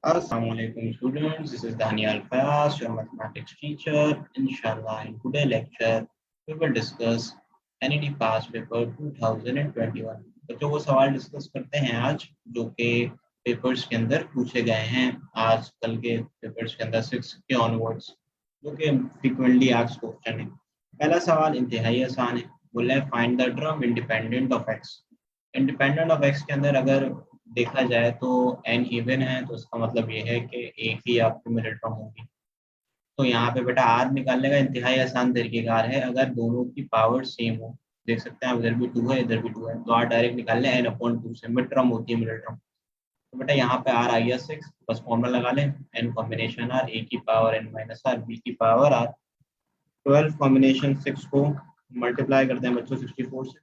Assalamualaikum students, this is Daniel Fayaz, your mathematics teacher. Inshallah, in today's lecture, we will discuss NET Past Paper 2021. बच्चों वो सवाल discuss करते हैं आज जो कि पेपर्स के अंदर पूछे गए हैं आज कल के पेपर्स के अंदर 6 के ऑनवर्ड्स, जो कि फ्रीक्वेंटली आस्क्ड क्वेश्चन है। पहला सवाल इंतहाई आसान है, बोला है find the term independent of x. Independent of x के अंदर अगर देखा जाए तो एन इवन है, तो इसका मतलब ये है कि एक ही आपकी मिडिल टर्म होगी। तो यहाँ पे बेटा आर निकालने का इंतहाई आसान तरीकेकार है, अगर दोनों की पावर सेम हो। देख सकते हैं, इधर भी 2 है इधर भी 2 है, तो आर डायरेक्ट निकाल लें n/2 से, मिड टर्म होती है मिडिल टर्म। तो बेटा यहाँ पे आर आई है 6, बस फॉर्मूला लगा लें, एन कॉम्बिनेशन आर ए की power n minus R B की पावर आर। 12 कॉम्बिनेशन 6 को मल्टीप्लाई करते हैं बच्चों 64 से।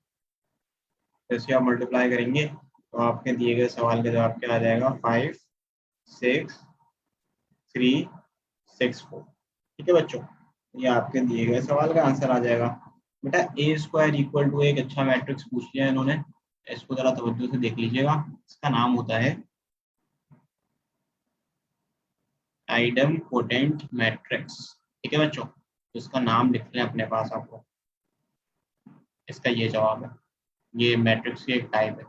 जैसे आप मल्टीप्लाई करेंगे तो आपके दिए गए सवाल का जवाब क्या आ जाएगा, 5 6 3 6 4। ठीक है बच्चों, ये आपके दिए गए सवाल का आंसर आ जाएगा। बेटा ए स्क्वायर इक्वल टू एक अच्छा मैट्रिक्स पूछ लिया इन्होंने, इसको जरा तवज्जो से देख लीजिएगा। इसका नाम होता है आइडेम्पोटेंट मैट्रिक्स। ठीक है बच्चों, तो इसका नाम लिख लें अपने पास आपको। इसका ये जवाब है, ये मैट्रिक्स की एक टाइप है।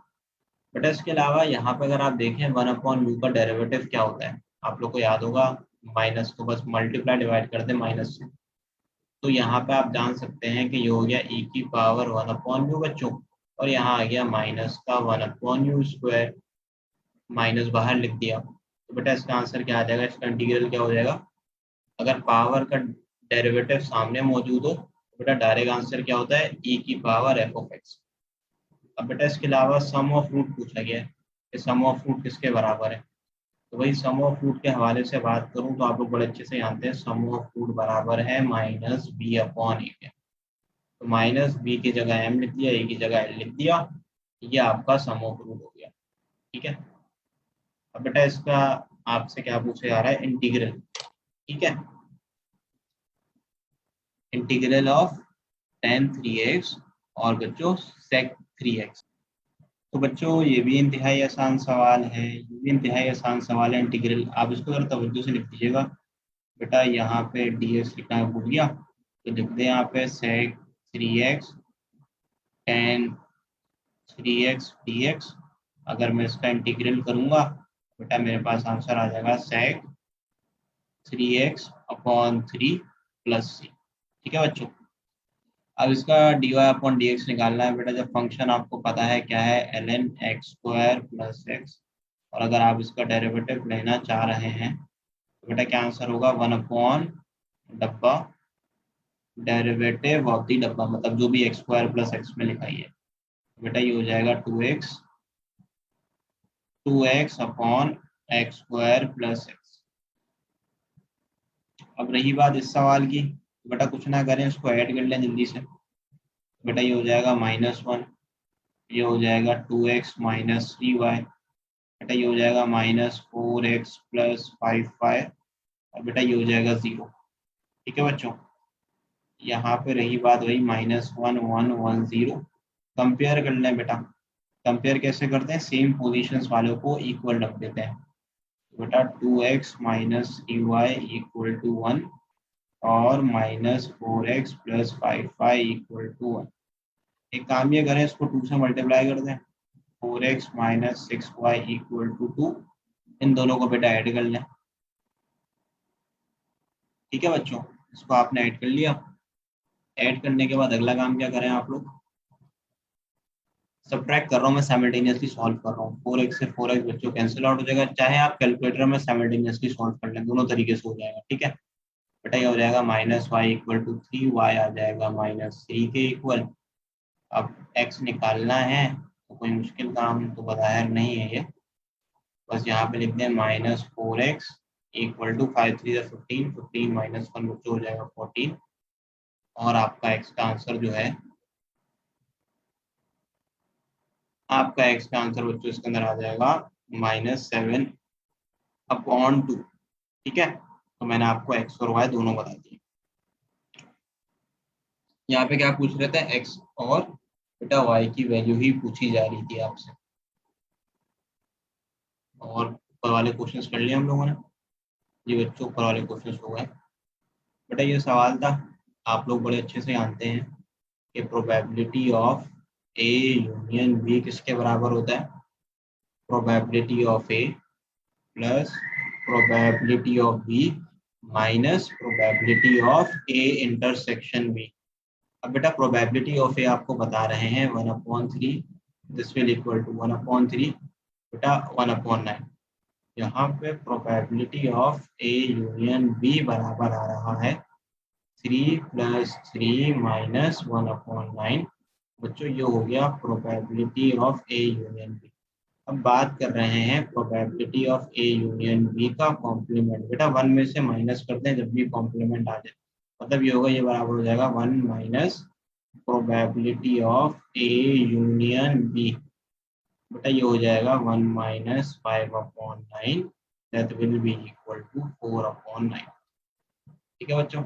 बट इसके अलावा यहाँ पे अगर आप देखें 1/u का डेरिवेटिव क्या होता है, आप लोग को याद होगा, माइनस को बस मल्टीप्लाई डिवाइड कर दे माइनस से। तो यहाँ पे आप जान सकते हैं कि ये हो गया e की पावर 1/u बच्चों, और यहाँ आ गया माइनस का 1/u स्क्वायर, माइनस बाहर लिख दिया। तो बेटा इसका आंसर क्या आ जाएगा, इसका इंटीग्रल क्या हो जाएगा। अगर पावर का डेरिवेटिव सामने मौजूद हो तो बेटा डायरेक्ट आंसर क्या होता है, e की पावर f(x). अब बेटा इसके अलावा सम ऑफ रूट पूछा गया है कि सम ऑफ रूट किसके बराबर है। तो वही सम ऑफ रूट के हवाले से बात करूं तो आप लोग बड़े अच्छे से जानते हैं सम ऑफ रूट बराबर है -b/a के। तो -b की जगह m लिख दिया, a की जगह l लिख दिया, ये आपका सम ऑफ रूट हो गया। ठीक है, अब बेटा इसका आपसे क्या पूछा जा रहा है, इंटीग्रल। ठीक है, इंटीग्रल ऑफ tan 3x और बच्चों sec 3x। तो बच्चों ये भी इंतहाई आसान सवाल है, ये भी इंतहाई आसान सवाल है इंटीग्रल। आप इसको जरा तवज्जो से लिख दीजिएगा। बेटा यहाँ पे dx लिखना भूल गया, तो लिख दें यहाँ पे sec 3x tan 3x dx। अगर मैं इसका इंटीग्रल करूंगा बेटा मेरे पास आंसर आ जाएगा sec 3x/3 + c। ठीक है बच्चों, अब इसका dy/dx निकालना है। बेटा जब फंक्शन आपको पता है क्या है, ln x² + x, और अगर आप इसका डेरिवेटिव लेना चाह रहे हैं तो बेटा क्या आंसर होगा, 1/डब्बा डेरिवेटिव ऑफ दी डब्बा, मतलब जो भी x² + x में लिखा ही है। बेटा ये हो जाएगा 2x x² + x। अब रही बात इस सवाल की, बेटा कुछ ना करें, इसको ऐड कर लें जल्दी से। बेटा ये हो जाएगा -1, ये हो जाएगा 2x - 3y, बेटा ये हो जाएगा -4x + 5y, और बेटा ये हो जाएगा 0। ठीक है बच्चों, यहाँ पे रही बात वही -1 1 1 0। कंपेयर कर लें बेटा, कंपेयर कैसे करते हैं, सेम पोजीशंस वालों को इक्वल रख देते हैं। बेटा 2x - 3y = 1 और -4x + 5y = 1। एक काम ये करें, इसको 2 से मल्टीप्लाई कर दें, 4x - 6y = 2। इन दोनों को बेटा ऐड कर लें। ठीक है बच्चों, इसको आपने ऐड कर लिया। ऐड करने के बाद अगला काम क्या करें आप लोग, सब्ट्रैक्ट कर रहा हूँ मैं, साइमल्टेनियसली सॉल्व कर रहा हूँ। 4x से 4x बच्चों कैंसिल आउट हो जाएगा, चाहे आप कैलकुलेटर में साइमल्टेनियसली सॉल्व कर लें, दोनों तरीके से हो जाएगा। ठीक है बेटा, ये हो जाएगा -y = 3, y आ जाएगा -3 के इक्वल। अब x निकालना है तो कोई मुश्किल काम तो बाहर नहीं है ये, बस यहाँ पे लिख दें -4x = 5 3 15, 15 - 1 बच्चों हो जाएगा 14, और आपका x का आंसर जो है, आपका x का आंसर बच्चों इसके अंदर आ जाएगा -7/2। ठीक है, तो मैंने आपको x और y दोनों बता दिए। यहाँ पे क्या पूछ रहे थे, x और बेटा y की वैल्यू ही पूछी जा रही थी आपसे, और ऊपर वाले क्वेश्चंस कर लिए हम लोगों ने। ये बच्चों ऊपर वाले क्वेश्चंस हो गए। बेटा ये सवाल था, आप लोग बड़े अच्छे से जानते हैं कि probability of A union B किसके बराबर होता है? Probability of A plus probability of B minus probability of A intersection B. अब बेटा प्रोबेबिलिटी ऑफ ए आपको बता रहे हैं 1/3, दिस विल इक्वल टू 1/3 बेटा 1/9। यहाँ पे probability of A union B बराबर आ रहा है 3 + 3 - 1/9। बच्चों ये हो गया probability of A union B. अब बात कर रहे हैं probability of A union B का कॉम्प्लीमेंट। बेटा 1 में से माइनस करते हैं जब भी कॉम्प्लीमेंट आ जाए, मतलब ये होगा, ये बराबर हो जाएगा 1 minus probability of A union B. बेटा ये हो जाएगा 1 - 5/9 that will be equal to 4/9। ठीक है बच्चों,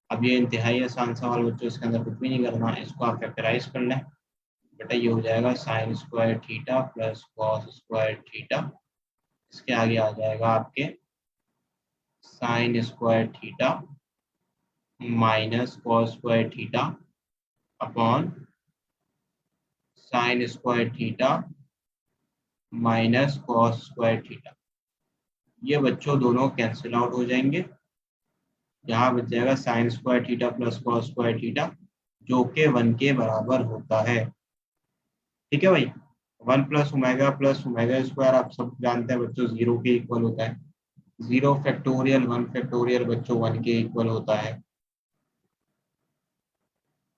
अब ये इंतहाई आसान सवाल बच्चों, इसके अंदर कुछ भी नहीं करना, इसको आप फैक्टराइज कर लें। बेटा ये हो जाएगा sin square theta plus cos square theta, इसके आगे आ जाएगा आपके sin square theta minus cos square theta upon sin square theta minus cos square theta. ये बच्चों दोनों कैंसिल आउट हो जाएंगे, यहाँ बच जाएगा sin square theta plus cos square theta जो कि 1 के बराबर होता है। ठीक है भाई, 1 + ओमेगा स्क्वायर आप सब जानते हैं बच्चों 0 के इक्वल होता है। 0 फैक्टोरियल 1 फैक्टोरियल बच्चों 1 के इक्वल होता है।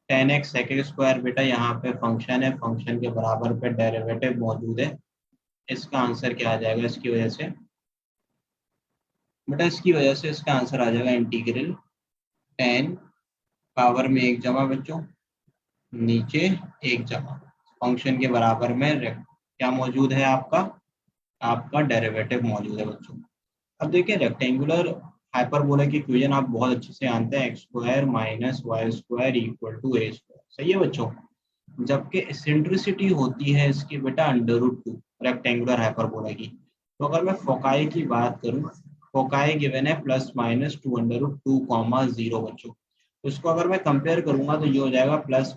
10x सेकंड स्क्वायर बेटा यहाँ पे फंक्शन है, फंक्शन के बराबर पे डेरिवेटिव मौजूद है। इसका आंसर क्या आ जाएगा इसकी वजह से? बेटा इसकी वजह से इसका आंसर आ जाएगा इंटीग्रल 10 पावर में 1 जमा बच्चों नीचे 1 जमा फंक्शन के बराबर में क्या मौजूद है आपका डेरिवेटिव मौजूद है बच्चों। अब देखिए रेक्टेंगुलर हाइपरबोलिक इक्वेशन आप बहुत अच्छे से जानते हैं, x² - y² = a²। सही है बच्चों, जबकि एसेंट्रिसिटी होती है इसकी बेटा √2 रेक्टेंगुलर हाइपरबोला की। तो अगर मैं फोकाई की बात करूं, फोकाई गिवन है +-2√2, 0 बच्चों। तो इसको अगर मैं कंपेयर करूंगा तो ये हो जाएगा +-e,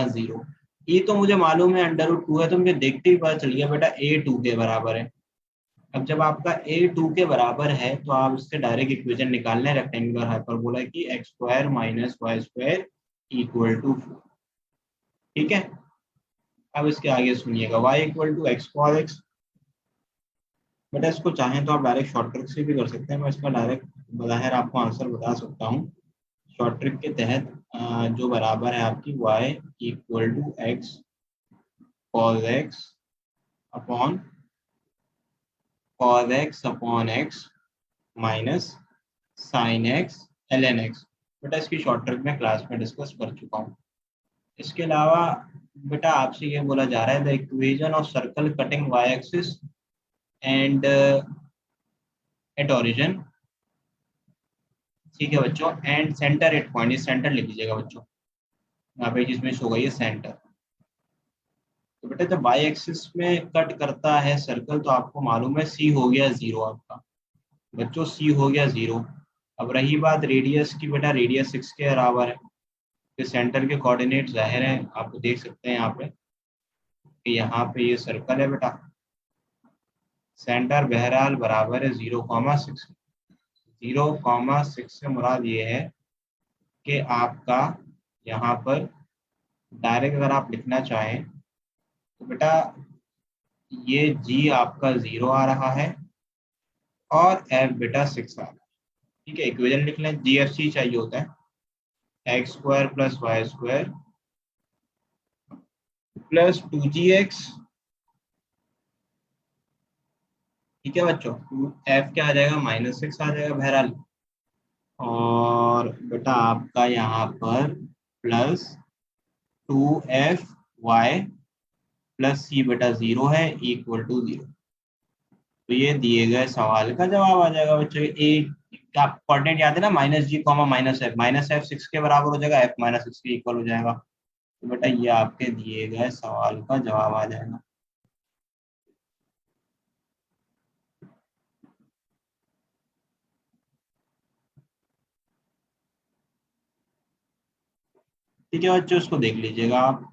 0। ई तो मुझे मालूम है √2 है, तो मुझे देखते ही पता चल गया बेटा a 2 के बराबर है। अब जब आपका a 2 के बराबर है तो आप इससे डायरेक्ट इक्वेशन निकालना है रेक्टेंगुलर हाइपरबोला की, x² - y² = 4। ठीक है, अब इसके आगे सुनिएगा y = x cos x। बेटा इसको चाहें तो आप डायरेक्ट शॉर्ट ट्रिक से भी कर सकते हैं, मैं इसका डायरेक्ट बाहर आपको आंसर बता सकता हूँ। शॉर्ट ट्रिक के तहत जो बराबर है आपकी y = x cos x upon cos x minus sin x ln x। बेटा इसकी शॉर्ट ट्रिक में क्लास में डिस्कस कर चुका हूँ। इसके अलावा बेटा आपसे ये बोला जा रहा है the equation of circle cutting y axis and at origin. ठीक है बच्चों, एंड सेंटर एट पॉइंट, ये सेंटर लिख लीजिएगा बच्चों, यहाँ पे जिसमें शो गई है सेंटर। तो बेटा जब y एक्सिस में कट करता है सर्कल तो आपको मालूम है c हो गया 0 आपका बच्चों, c हो गया 0। अब रही बात रेडियस की, बेटा रेडियस 6 के बराबर है, तो सेंटर के कोऑर्डिनेट जाहिर है आप देख सकते हैं यहाँ पे कि यहाँ पे ये सर्कल है बेटा, सेंटर बहरहाल बराबर है 0,6। 0,6 से मुराद ये है कि आपका यहाँ पर डायरेक्ट अगर आप लिखना चाहें तो बेटा ये g आपका 0 आ रहा है और f बेटा 6 आ रहा है। ठीक है, इक्वेशन लिख लें, GFC चाहिए होता है x² + y² + 2gx। ठीक है बच्चों, f क्या आ जाएगा -6 आ जाएगा बहरहाल, और बेटा आपका यहाँ पर +2fy + c बेटा 0 है = 0। तो ये दिए गए सवाल का जवाब आ जाएगा बच्चों। ए का कोऑर्डिनेट याद है ना, -g, -f, -f 6 के बराबर हो जाएगा, f -6 के इक्वल हो जाएगा। तो बेटा ये आपके दिए गए सवाल का जवाब आ जाएगा। ठीक है बच्चों, इसको देख लीजिएगा आप।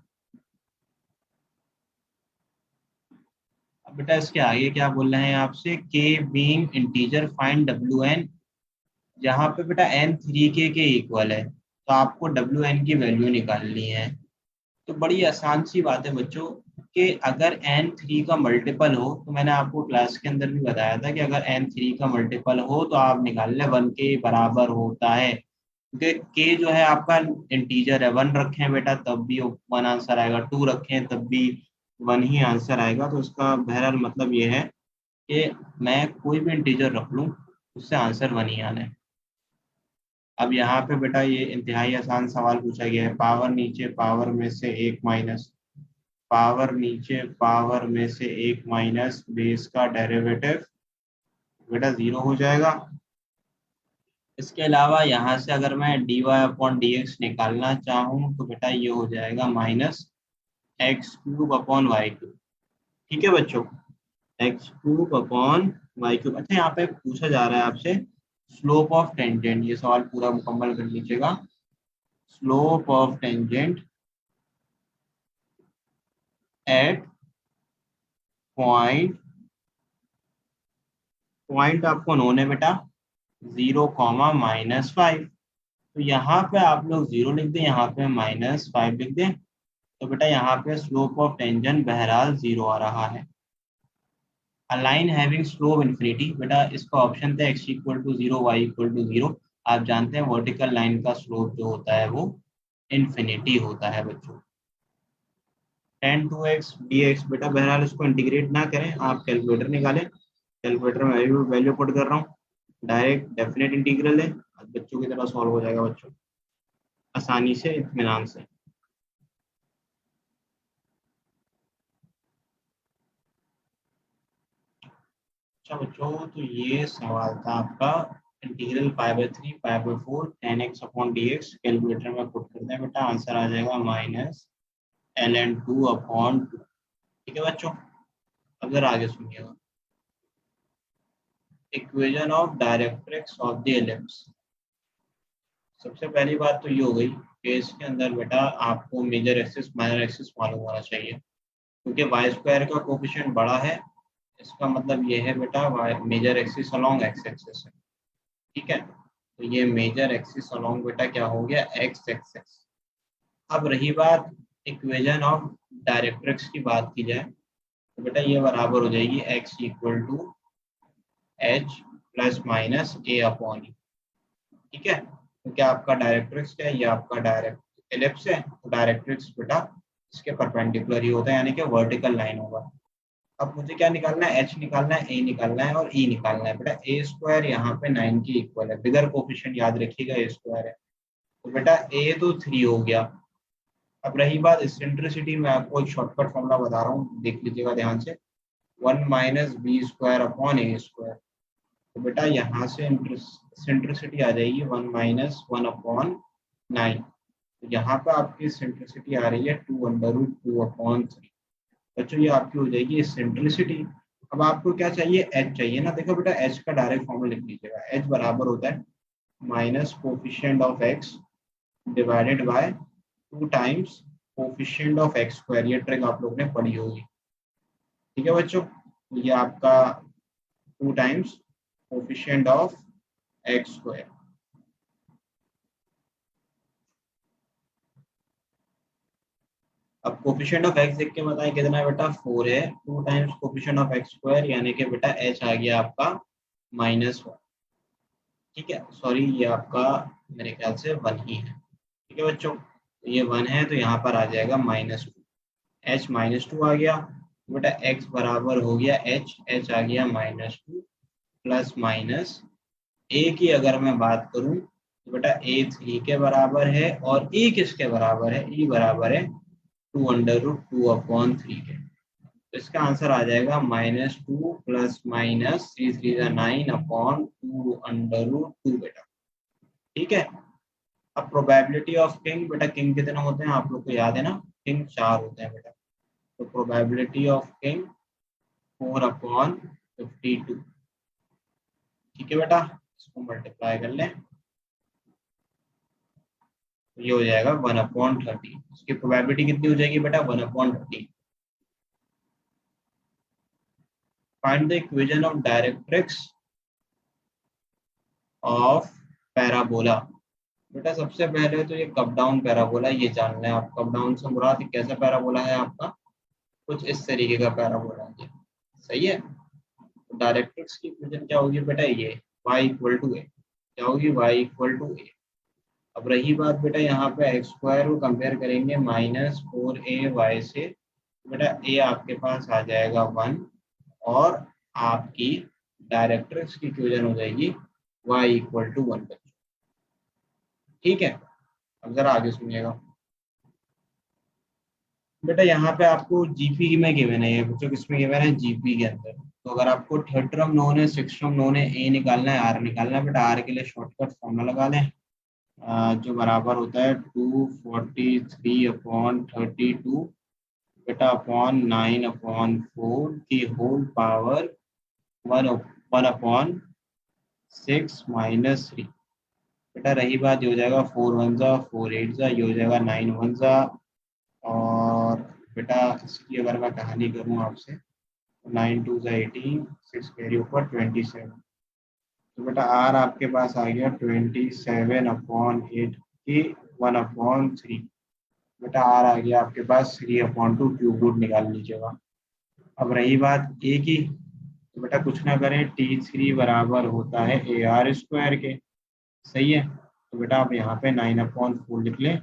अब बेटा इसके आगे क्या बोल रहे हैं आपसे, K being integer find W N. जहाँ पे बेटा एन 3 के इक्वल है, तो आपको डब्ल्यू एन की वैल्यू निकालनी है। तो बड़ी आसान सी बात है बच्चों, कि अगर एन 3 का मल्टीपल हो, तो मैंने आपको क्लास के अंदर भी बताया था कि अगर एन 3 का मल्टीपल हो तो आप निकाल लें 1 के बराबर होता है। क्योंकि के जो है आपका इंटीजर है, 1 रखें बेटा तब भी 1 आंसर आएगा, 2 रखें तब भी 1 ही आंसर आएगा। तो इसका बहरहाल मतलब ये है कि मैं कोई भी इंटीजर रख लूँ, उससे आंसर 1 ही आना है। अब यहाँ पे बेटा ये इंतहाई आसान सवाल पूछा गया है, पावर नीचे पावर में से एक माइनस, पावर नीचे पावर में से एक माइनस बेस का डेरिवेटिव बेटा 0 हो जाएगा। इसके अलावा यहाँ से अगर मैं dy अपॉन डी एक्स निकालना चाहूँ तो बेटा ये हो जाएगा minus X cube upon Y cube. ठीक है बच्चों, X cube upon Y cube. अच्छा, यहाँ पे पूछा जा रहा है आपसे स्लोप ऑफ टेंजेंट, ये सवाल पूरा मुकम्मल कर लीजिएगा। Slope of tangent at point, point आपको नोन है बेटा 0, -5। तो यहाँ पे आप लोग 0 लिख दें, यहाँ पे -5 लिख दें। तो बेटा यहाँ पे स्लोप ऑफ टेंजेंट बहरहाल 0 आ रहा है। A line having slope infinity, बेटा इसका ऑप्शन था x equal to 0, y equal to 0। आप जानते हैं वर्टिकल लाइन का स्लोप जो होता है वो इन्फिनिटी होता है बच्चों। tan 2x dx, बेटा बहरहाल इसको इंटीग्रेट ना करें, आप कैलकुलेटर निकालें। कैलकुलेटर में वैल्यू पुट कर रहा हूँ, डायरेक्ट डेफिनेट इंटीग्रल है, बच्चों की तरह सॉल्व हो जाएगा बच्चों, आसानी से, इत्मीनान से। अच्छा बच्चों, तो ये सवाल था आपका इंटीग्रल पाई/3 पाई/4 tan x upon d x. Calculator में पुट करते हैं बेटा, आंसर आ जाएगा -ln2/2। ठीक है बच्चों, अगर आगे सुनिएगा, equation of directrix of the ellipse. सबसे पहली बात तो ये हो गई कि इसके अंदर बेटा आपको मेजर एक्सिस माइनर एक्सिस मालूम होना चाहिए, क्योंकि वाई स्क्वायर का कोफिशिएंट बड़ा है। इसका मतलब ये है बेटा major axis along X axis है। ठीक है, तो ये मेजर एक्सिस अलोंग बेटा क्या हो गया, एक्स एक्सिस। अब रही बात इक्वेशन ऑफ डायरेक्ट्रिक्स की बात की जाए, तो बेटा ये बराबर हो जाएगी x equal to h plus minus a upon e. ठीक है, तो क्या आपका डायरेक्ट्रिक्स क्या है, ये आपका डायरेक्ट एलिप्स है, तो डायरेक्ट्रिक्स बेटा इसके परपेंडिकुलर ही होता है, यानी कि वर्टिकल लाइन होगा। अब मुझे क्या निकालना है, एच निकालना है, ए निकालना है और ई निकालना है। बेटा ए स्क्वायर यहाँ पे 9 के इक्वल है, बिगर कोफिशिएंट याद रखिएगा ए स्क्वायर है। तो बेटा ए तो 3 हो गया। अब रही बात इसेंट्रिसिटी, मैं आपको एक शॉर्टकट फॉर्मूला बता रहा हूँ, देख लीजिएगा ध्यान से, 1 माइनस बी स्क्वायर अपॉन ए स्क्वायर। तो बेटा यहाँ से इसेंट्रिसिटी आ जाएगी 1 माइनस 1 अपॉन 9। तो यहाँ पे आपकी इसेंट्रिसिटी आ रही है 2√2/3। बच्चों ये आपकी हो जाएगी इसेंट्रिसिटी। अब आपको क्या चाहिए, एच चाहिए ना। देखो बेटा एच का डायरेक्ट फॉर्मूला लिख लीजिएगा, एच बराबर होता है minus coefficient of x divided by 2 times coefficient of x square. ये ट्रिक आप लोगों ने पढ़ी होगी। ठीक है बच्चों, तो ये आपका 2 times coefficient of x square. अब कोफिशिएंट ऑफ एक्स देख के बताएं कितना है बेटा, 4 है। 2 times coefficient of x square, यानी कि बेटा एच आ गया आपका -1। ठीक है, सॉरी ये आपका मेरे ख्याल से 1 ही है। ठीक है बच्चों, तो ये 1 है, तो यहाँ पर आ जाएगा -2। एच -2 आ गया, बेटा एक्स बराबर हो गया एच, एच आ गया -2 प्लस माइनस ए की अगर मैं बात करूं तो बेटा ए 3 के बराबर है, और ई किसके बराबर है, ई बराबर है 2√2/3 के। तो इसका आंसर आ जाएगा -2 प्लस माइनस 3 3 9/2√2 बेटा। ठीक है, अब प्रोबेबिलिटी ऑफ किंग, बेटा किंग कितने होते हैं आप लोग को याद है ना, किंग 4 होते हैं बेटा। तो प्रोबेबिलिटी ऑफ किंग 4/52। ठीक है बेटा, इसको मल्टीप्लाई कर लें। ये हो जाएगा 1/30। इसकी प्रोबेबिलिटी कितनी हो जाएगी बेटा? 1/30। Find the equation of directrix of parabola. बेटा सबसे पहले तो ये कप डाउन पैराबोला ये जानना है आप। कप डाउन से मुराद कैसा पैराबोला है आपका? कुछ इस तरीके का पैराबोला है ये। सही है। तो डायरेक्ट्रिक्स की इक्वेशन क्या होगी बेटा? ये y इक्वल टू ए। क्या होगी? y इक्वल टू ए। अब रही बात बेटा यहाँ पे एक्स स्क्वायर को कंपेयर करेंगे -4ay से। बेटा a आपके पास आ जाएगा 1 और आपकी डायरेक्ट्रिक्स की इक्वेशन हो जाएगी y इक्वल टू 1। ठीक है। अब जरा आगे सुनिएगा बेटा। यहाँ पे आपको जीपी में गिवन है ये बच्चों, किसमें गिवन है? जीपी के अंदर। तो अगर आपको थर्ड टर्म नोन है, सिक्स टर्म नोन है, ए निकालना है, आर निकालना है बेटा, आर के लिए शॉर्टकट फॉर्मूला लगा लें। जो बराबर होता है 243/32 बेटा अपॉन 9/4 की होल पावर 1/6 - 3। बेटा रही बात, ये हो जाएगा 4 1 जा 4 8 जा, ये हो जाएगा 9 1 जा। और बेटा इसकी अगर मैं कहानी करूँ आपसे, 9 2 जा 18, 6 कैरी ऊपर 27। तो बेटा आर आपके पास आ गया 27/8 की 1/3। बेटा आर आ गया आपके पास 3/2, क्यूब रूट निकाल लीजिएगा। अब रही बात ए की, तो बेटा कुछ ना करें, T3 बराबर होता है AR स्क्वायर के। सही है। तो बेटा आप यहाँ पे 9/4 लिख लें।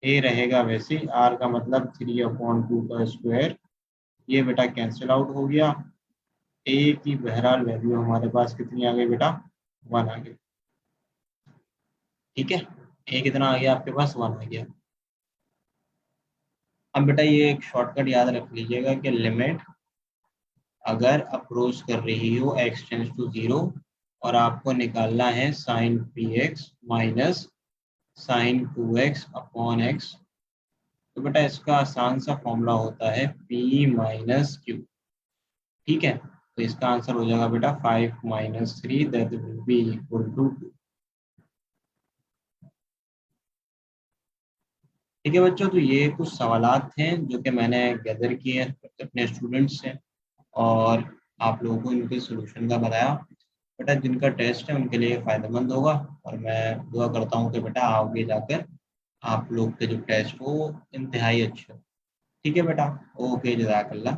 ए रहेगा वैसे, आर का मतलब 3/2 का स्क्वायर। ये बेटा कैंसिल आउट हो गया। ए की बहरहाल वैल्यू हमारे पास कितनी आ गई बेटा? 1 आ गई। ठीक है। ए कितना आ गया आपके पास? 1 आ गया। अब बेटा ये एक शॉर्टकट याद रख लीजिएगा कि लिमिट अगर अप्रोच कर रही हो x टेंस टू 0 और आपको निकालना है sin px minus sin 2x upon x, तो बेटा इसका आसान सा फॉर्मूला होता है p माइनस क्यू। ठीक है। तो इसका आंसर हो जाएगा बेटा 5 - 3 that will be equal to 2। ठीक है बच्चों, तो ये कुछ सवालात थे जो कि मैंने गैदर किए अपने स्टूडेंट्स से और आप लोगों को इनके सोल्यूशन का बताया। बेटा जिनका टेस्ट है उनके लिए फ़ायदेमंद होगा और मैं दुआ करता हूँ कि बेटा आगे जाकर आप लोग के जो टेस्ट हो इंतहाई अच्छे हो। ठीक है बेटा। ओके, जज़ाकल्लाह।